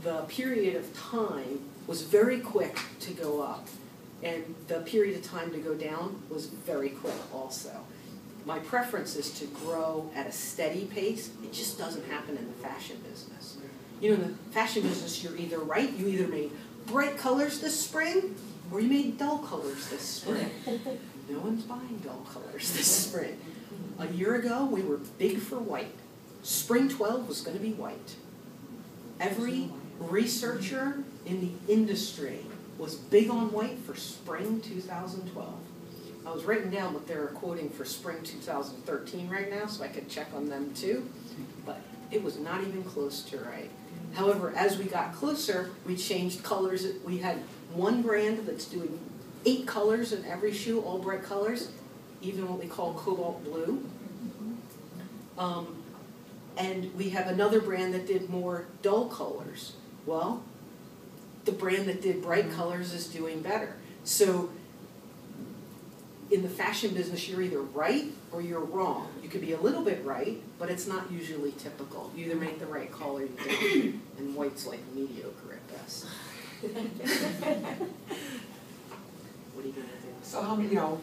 the period of time was very quick to go up, and the period of time to go down was very quick also. My preference is to grow at a steady pace. It just doesn't happen in the fashion business. You know, in the fashion business, you're either right, you either made bright colors this spring, or you made dull colors this spring. No one's buying dull colors this spring. A year ago, we were big for white. Spring 12 was going to be white. Every researcher in the industry was big on white for spring 2012. I was writing down what they're quoting for spring 2013 right now, so I could check on them too, but it was not even close to right. However, as we got closer, we changed colors. We had one brand that's doing 8 colors in every shoe, all bright colors, even what we call cobalt blue. And we have another brand that did more dull colors. Well, the brand that did bright colors is doing better. So in the fashion business, you're either right or you're wrong. You could be a little bit right, but it's not usually typical. You either make the right call or you don't, and white's like mediocre at best. What are you gonna do? So how many, you know,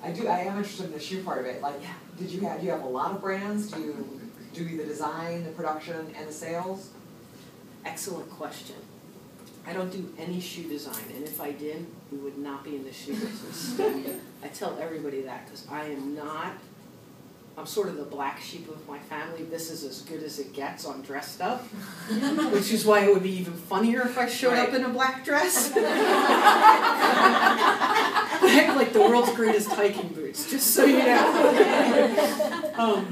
I am interested in the shoe part of it. Like, do you have a lot of brands? Do you do the design, the production, and the sales? Excellent question. I don't do any shoe design, and if I did, we would not be in the shoe business. I tell everybody that because I'm sort of the black sheep of my family. This is as good as it gets on dressed up, which is why it would be even funnier if I showed up in a black dress. I have like the world's greatest hiking boots, just so you know.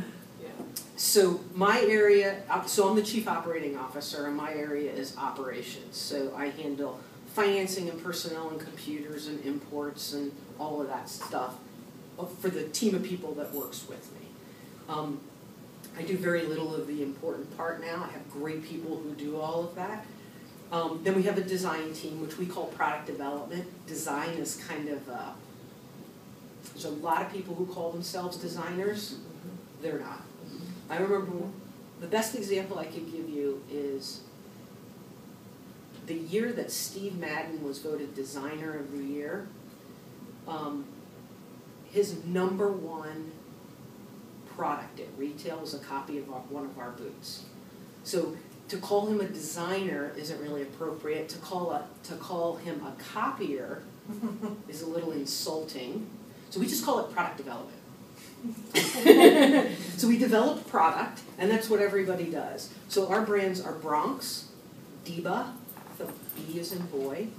So my area, so I'm the chief operating officer, and my area is operations. So I handle financing and personnel and computers and imports and all of that stuff for the team of people that works with me. I do very little of the important part now. I have great people who do all of that. Then we have a design team, which we call product development. Design is kind of, there's a lot of people who call themselves designers. They're not. I remember the best example I could give you is the year that Steve Madden was voted Designer of the Year. His #1 product at retail was a copy of one of our boots. So to call him a designer isn't really appropriate. To call him a copier is a little insulting. So we just call it product development. So we develop product, and that's what everybody does. So our brands are Bronx, Diba, the B is in boy,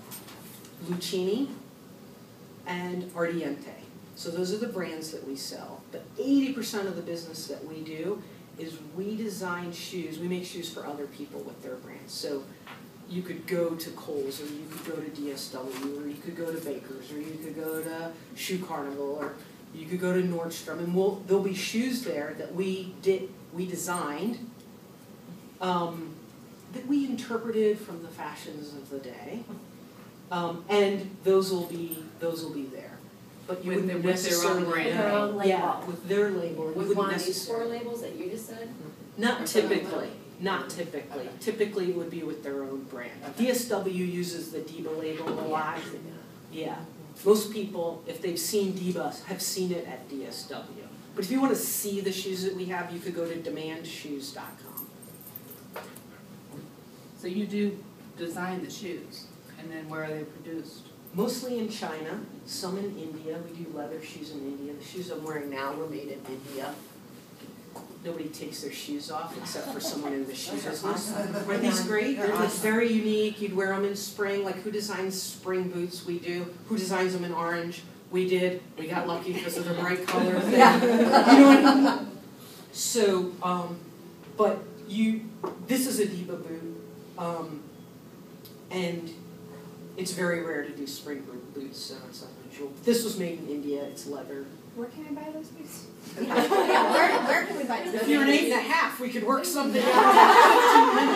Luichiny, and Ardiente. So those are the brands that we sell. But 80% of the business that we do is we design shoes. We make shoes for other people with their brands. So you could go to Kohl's, or you could go to DSW, or you could go to Baker's, or you could go to Shoe Carnival, or you could go to Nordstrom, and there'll be shoes there that we designed, that we interpreted from the fashions of the day, and those will be there. But you wouldn't necessarily with their own label. Yeah, with their label. With one of these 4 labels that you just said? Not typically. Not typically. Typically it would be with their own brand. DSW uses the Diba label a lot. Yeah. Most people, if they've seen Diba, have seen it at DSW. But if you want to see the shoes that we have, you could go to demandshoes.com. So you do design the shoes, and then where are they produced? Mostly in China, some in India. We do leather shoes in India. The shoes I'm wearing now were made in India. Nobody takes their shoes off except for someone in the shoe business. Aren't these great? They're like very unique. You'd wear them in spring. Like, who designs spring boots? We do. Who designs them in orange? We did. We got lucky because of the bright color thing. Yeah. You know what I mean? So, but this is a Diba boot, and it's very rare to do spring boots, so it's unusual. This was made in India. It's leather. Where can I buy those boots? Yeah, where can we buy those? If you're an 8.5, we could work something out in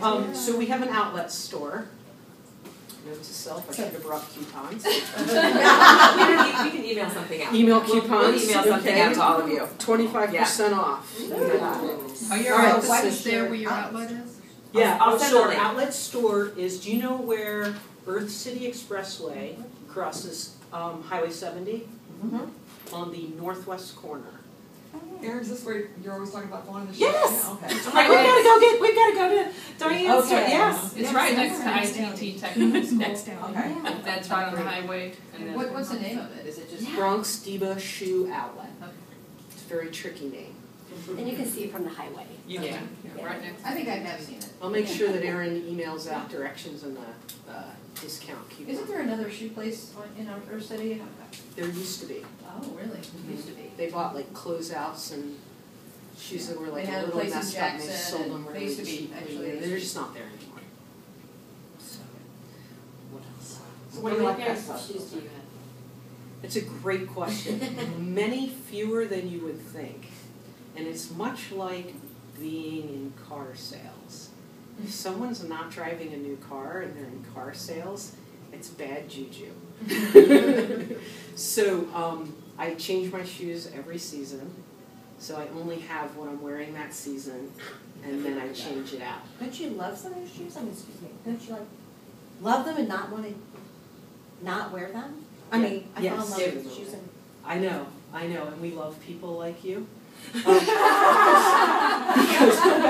15 minutes. So we have an outlet store. Note to self, I should have brought coupons. You can email something out. Email coupons. We'll email something out to all of you. 25% off. Are your All right, offices so- there where your outlet is? Yeah, I'll send so a our link. outlet store is, do you know where Earth City Expressway crosses Highway 70? Mhm. On the northwest corner. Erin, is this where you're always talking about going to the show? Yes. Yeah, okay. We gotta go to Diane's store, Okay. yes. It's right next to ITT Technical School. Okay. That's right on the highway, and then. What's the name of it? Is it just? Bronx Diba Shoe Outlet. Okay. It's a very tricky name. And you can see it from the highway. You Okay. can. Yeah, right next. I think I have seen it. I'll make sure that Erin emails out directions and the discount coupon. Isn't there another shoe place in our city? There used to be. Oh, really? Used to be. They bought like closeouts and shoes that were like They a had a little place in messed up and they Jackson, sold them and they really used to be, cheaply. actually. They're just not there anymore. So, what else? So what do you like best about shoes do you have? It's a great question. Many fewer than you would think. And it's much like being in car sales. If someone's not driving a new car and they're in car sales, it's bad juju. So I change my shoes every season. So I only have what I'm wearing that season, and then I change it out. Don't you love some of your shoes? I mean, excuse me. Don't you like love them and not want to not wear them? I Yeah, mean, I yes. fall in love with shoes and I know, and we love people like you. Because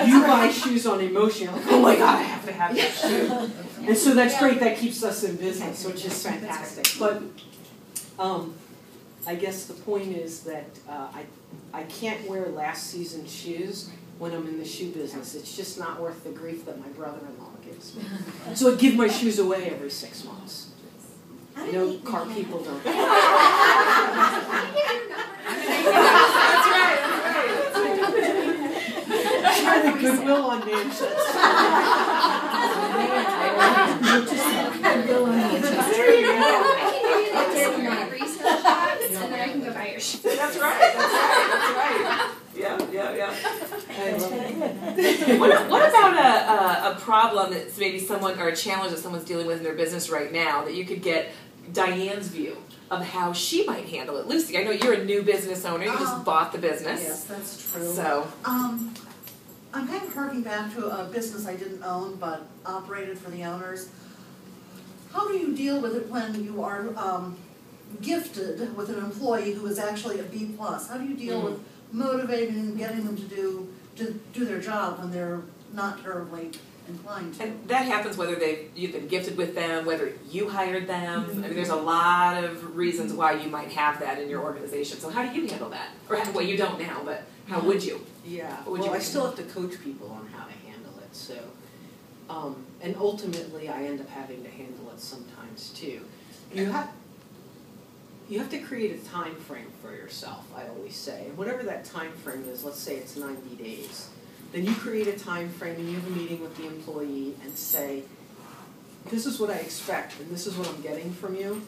you buy shoes on emotion, you're like, oh my God, I have to have this shoe. And so that's great, that keeps us in business, which is fantastic. But I guess the point is that I can't wear last season's shoes when I'm in the shoe business. It's just not worth the grief that my brother-in-law gives me. So I give my shoes away every 6 months. how You do know, they car people don't. That's right. Try the Goodwill on Manchester. There you go. I can give you like 3 resale shops, and then I can go buy your shoes. That's right. Yeah. What about a problem that's maybe someone, or a challenge that someone's dealing with in their business right now that you could get Diane's view of how she might handle it? Lucy, I know you're a new business owner, you just bought the business. Yes, that's true. So, I'm kind of harking back to a business I didn't own but operated for the owners. How do you deal with it when you are gifted with an employee who is actually a B+? How do you deal with motivating and getting them to do their job when they're not terribly inclined to? and that happens whether you've been gifted with them, whether you hired them. I mean, there's a lot of reasons why you might have that in your organization. So how do you handle that? Or, well, you don't now, but how would you? Yeah, What would well, you I still have to coach people on how to handle it, so, and ultimately I end up having to handle it sometimes too. You have to create a time frame for yourself, I always say, and whatever that time frame is, let's say it's 90 days. Then you create a time frame and you have a meeting with the employee and say, this is what I expect and this is what I'm getting from you,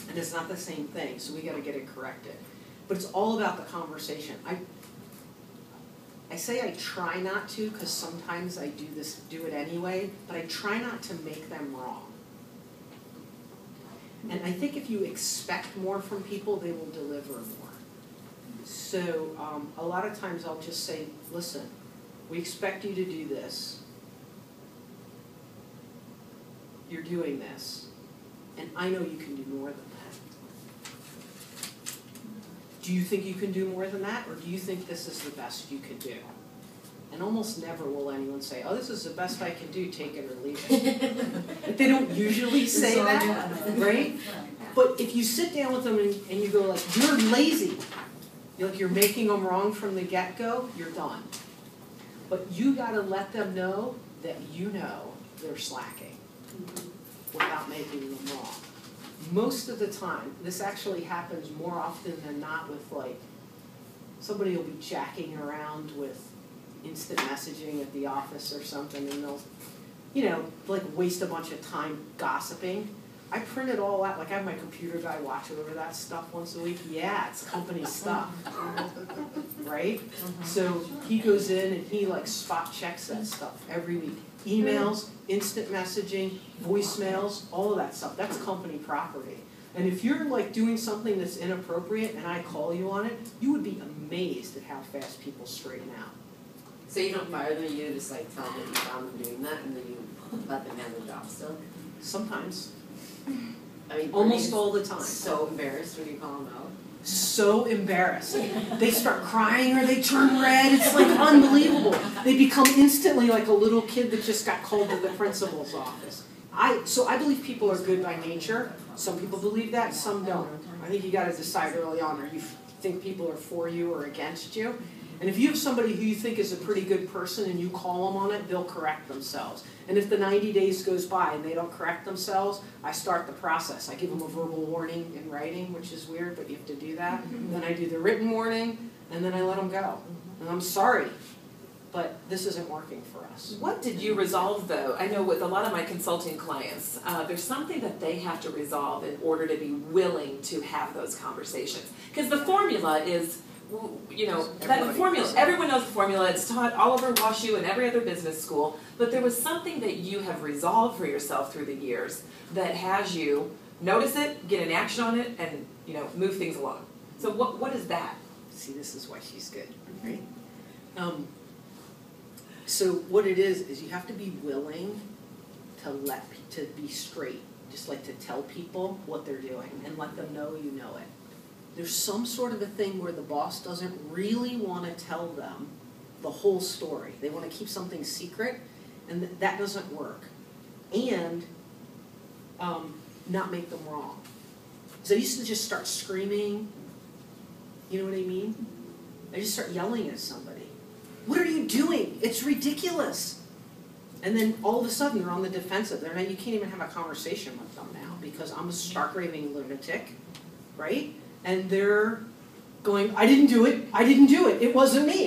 and it's not the same thing, so we gotta get it corrected. But it's all about the conversation. I say I try not to, because sometimes I do it anyway, but I try not to make them wrong. And I think if you expect more from people, they will deliver more. So a lot of times I'll just say, listen, we expect you to do this. You're doing this. And I know you can do more than that. Do you think you can do more than that, or do you think this is the best you could do? And almost never will anyone say, oh, this is the best I can do, take it or leave it. But they don't usually say that, right? But if you sit down with them and you go like, you're lazy, you're making them wrong from the get-go, you're done. But you gotta let them know that you know they're slacking without making them wrong. Most of the time, this actually happens more often than not with like, somebody will be jacking around with instant messaging at the office or something, and they'll, like waste a bunch of time gossiping. I print it all out, like I have my computer guy watch over that stuff once a week. Yeah, it's company stuff, right? So he goes in and he like spot checks that stuff every week. Emails, instant messaging, voicemails, all of that stuff, that's company property. And if you're like doing something that's inappropriate and I call you on it, you would be amazed at how fast people straighten out. So you don't fire them, you just like tell them that you found them doing that, and then you let them have the job still? Sometimes, I mean, almost all the time. So embarrassed when you call them out. So embarrassed. They start crying or they turn red. It's like unbelievable. They become instantly like a little kid that just got called to the principal's office. So I believe people are good by nature. Some people believe that, some don't. I think you got to decide early on, or you think people are for you or against you. And if you have somebody who you think is a pretty good person and you call them on it, they'll correct themselves. And if the 90 days goes by and they don't correct themselves, I start the process. I give them a verbal warning in writing, which is weird, but you have to do that. Then I do the written warning, and then I let them go. And I'm sorry, but this isn't working for us. What did you resolve, though? I know with a lot of my consulting clients, there's something that they have to resolve in order to be willing to have those conversations. Because the formula is, you know, that formula, everyone knows the formula, it's taught all over WashU and every other business school, but there was something that you have resolved for yourself through the years that has you notice it, get an action on it, and, you know, move things along. So what is that? See, this is why she's good, right? So what it is you have to be willing to be straight, just like to tell people what they're doing and let them know you know it. There's some sort of a thing where the boss doesn't really want to tell them the whole story. They want to keep something secret, and that doesn't work. And not make them wrong. So I used to just start screaming, you know what I mean? I just start yelling at somebody. What are you doing? It's ridiculous. And then all of a sudden they're on the defensive. You can't even have a conversation with them now because I'm a stark raving lunatic, right? And they're going, I didn't do it, it wasn't me.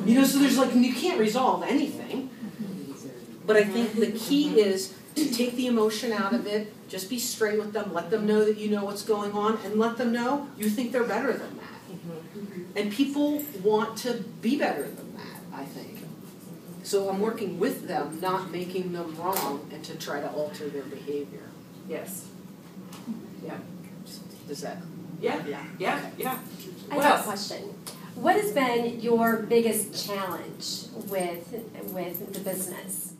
You know, so there's like, you can't resolve anything. But I think the key is to take the emotion out of it, just be straight with them, let them know that you know what's going on, and let them know you think they're better than that. And people want to be better than that, I think. So I'm working with them, not making them wrong, and to try to alter their behavior. Yes. Yeah. Does that? Yeah. I have a question. What has been your biggest challenge with the business?